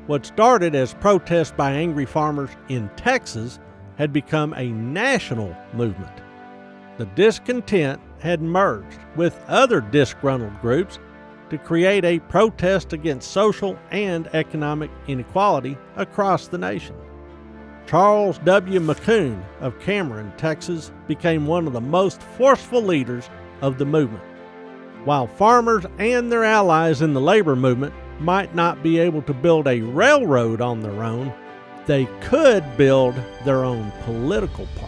What started as protests by angry farmers in Texas had become a national movement. The discontent had merged with other disgruntled groups to create a protest against social and economic inequality across the nation. Charles W. McCoon of Cameron, Texas, became one of the most forceful leaders of the movement. While farmers and their allies in the labor movement might not be able to build a railroad on their own, they could build their own political party.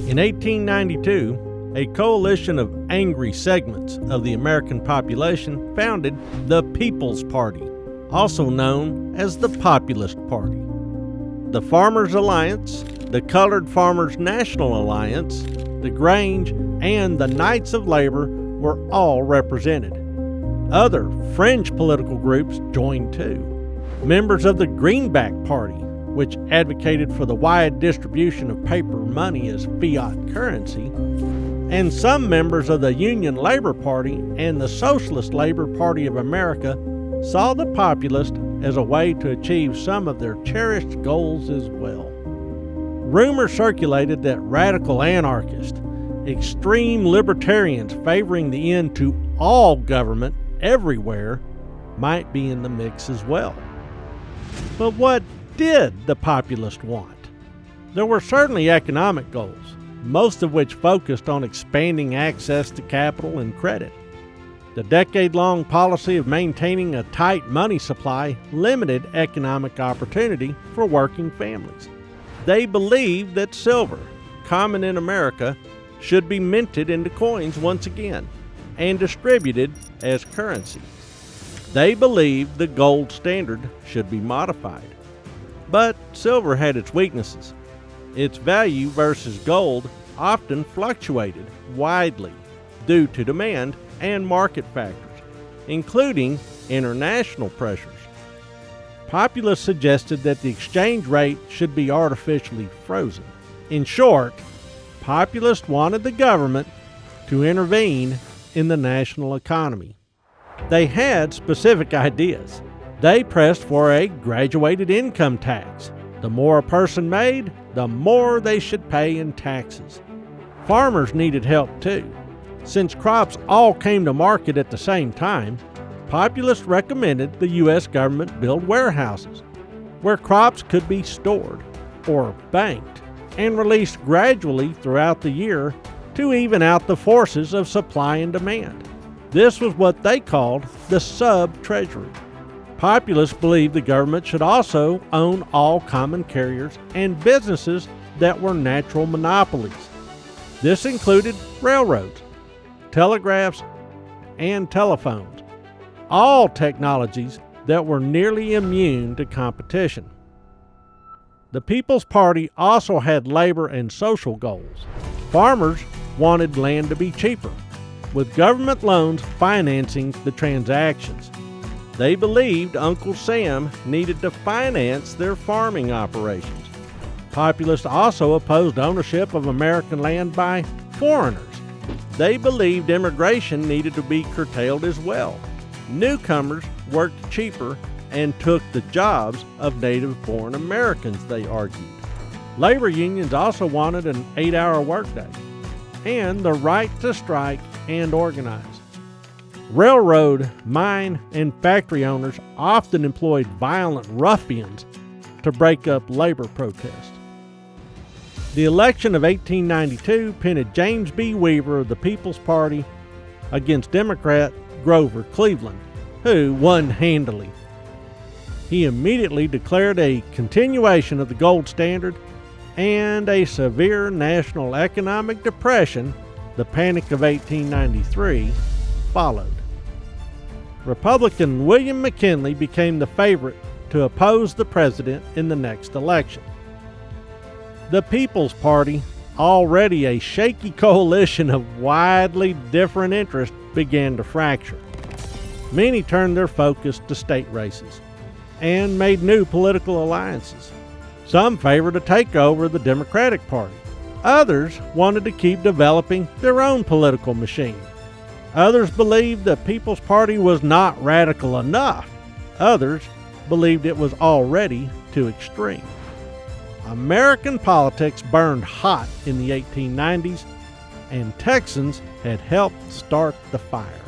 In 1892, a coalition of angry segments of the American population founded the People's Party, also known as the Populist Party. The Farmers Alliance, the Colored Farmers National Alliance, the Grange, and the Knights of Labor were all represented. Other fringe political groups joined too. Members of the Greenback Party, which advocated for the wide distribution of paper money as fiat currency, and some members of the Union Labor Party and the Socialist Labor Party of America saw the Populist as a way to achieve some of their cherished goals as well. Rumors circulated that radical anarchists, extreme libertarians favoring the end to all government everywhere, might be in the mix as well. But what did the Populists want? There were certainly economic goals, most of which focused on expanding access to capital and credit. The decade-long policy of maintaining a tight money supply limited economic opportunity for working families. They believed that silver, common in America, should be minted into coins once again and distributed as currency. They believed the gold standard should be modified. But silver had its weaknesses. Its value versus gold often fluctuated widely due to demand and market factors, including international pressures. Populists suggested that the exchange rate should be artificially frozen. In short, Populists wanted the government to intervene in the national economy. They had specific ideas. They pressed for a graduated income tax. The more a person made, the more they should pay in taxes. Farmers needed help too. Since crops all came to market at the same time, Populists recommended the U.S. government build warehouses where crops could be stored or banked and released gradually throughout the year to even out the forces of supply and demand. This was what they called the sub-treasury. Populists believed the government should also own all common carriers and businesses that were natural monopolies. This included railroads, telegraphs, and telephones, all technologies that were nearly immune to competition. The People's Party also had labor and social goals. Farmers wanted land to be cheaper, with government loans financing the transactions. They believed Uncle Sam needed to finance their farming operations. Populists also opposed ownership of American land by foreigners. They believed immigration needed to be curtailed as well. Newcomers worked cheaper and took the jobs of native-born Americans, they argued. Labor unions also wanted an 8-hour workday and the right to strike and organize. Railroad, mine, and factory owners often employed violent ruffians to break up labor protests. The election of 1892 pitted James B. Weaver of the People's Party against Democrat Grover Cleveland, who won handily. He immediately declared a continuation of the gold standard, and a severe national economic depression, the Panic of 1893, followed. Republican William McKinley became the favorite to oppose the president in the next election. The People's Party already a shaky coalition of widely different interests began to fracture. Many turned their focus to state races and made new political alliances. Some favored a takeover of the Democratic Party. Others wanted to keep developing their own political machine. Others believed the People's Party was not radical enough. Others believed it was already too extreme. American politics burned hot in the 1890s, and Texans had helped start the fire.